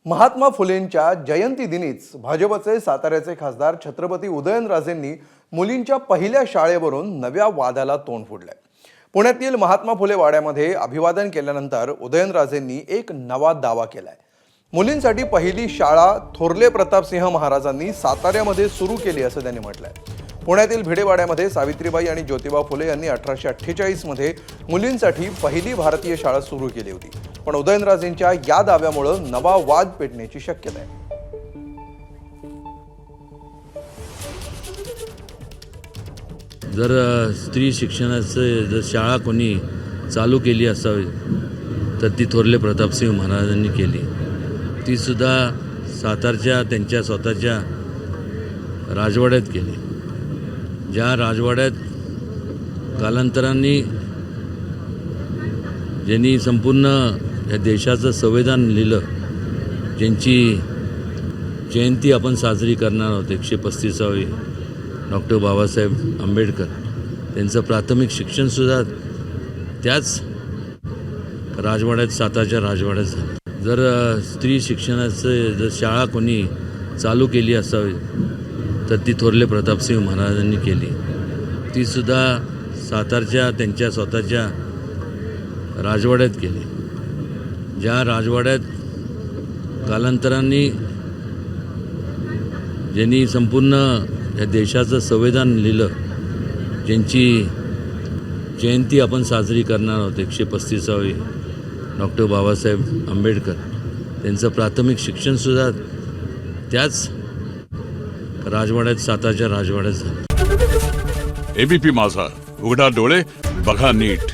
महात्मा फुलेंच्या जयंती दिनीच भाजपचे साताऱ्याचे खासदार छत्रपती उदयनराजेंनी मुलींच्या पहिल्या शाळेवरून नव्या वादाला तोंड फोडलंय। पुण्यातील महात्मा फुले वाड्यामध्ये अभिवादन केल्यानंतर उदयनराजेंनी एक नवा दावा केलाय। मुलींसाठी पहिली शाळा थोरले प्रतापसिंह महाराजांनी साताऱ्यामध्ये सुरू केली असं त्यांनी म्हटलंय। पुण्यातील भिडेवाड्यामध्ये सावित्रीबाई आणि ज्योतिबा फुले यांनी 1848 मध्ये मुलींसाठी पहिली भारतीय शाळा सुरू केली होती। पण उदयनराजेंच्या या दाव्यामुळे नवा वाद पेटण्याची शक्यता आहे। जर स्त्री शिक्षणाचं जर शाळा कोणी चालू केली असावी तर ती थोरले प्रतापसिंह महाराजांनी केली। ती सुद्धा सातारच्या त्यांच्या स्वतःच्या राजवाड्यात केली, ज्या राजवाड्यात कालांतराने ज्यांनी संपूर्ण या देशाचं संविधान लिहिलं, ज्यांची जयंती आपण साजरी करणार आहोत 135वी, डॉक्टर बाबासाहेब आंबेडकर, त्यांचं प्राथमिक शिक्षणसुद्धा त्याच राजवाड्यात, सातारच्या राजवाड्यात झालं। जर स्त्री शिक्षणाचं जर शाळा कोणी चालू केली असावी तर ती थोरले प्रतापसिंह महाराजांनी केली। ती सुद्धा सातारच्या त्यांच्या स्वतःच्या राजवाड्यात केली, ज्या राजवाड्यात कालांतराने ज्यांनी संपूर्ण या देशाचं संविधान लिहिलं, ज्यांची जयंती आपण साजरी करणार आहोत 135वी, डॉक्टर बाबासाहेब आंबेडकर, त्यांचं प्राथमिक शिक्षणसुद्धा त्याच राजवाड्यात, सातारच्या राजवाड्यात झालं। एबीपी माझा, उघडा डोळे बघा नीट।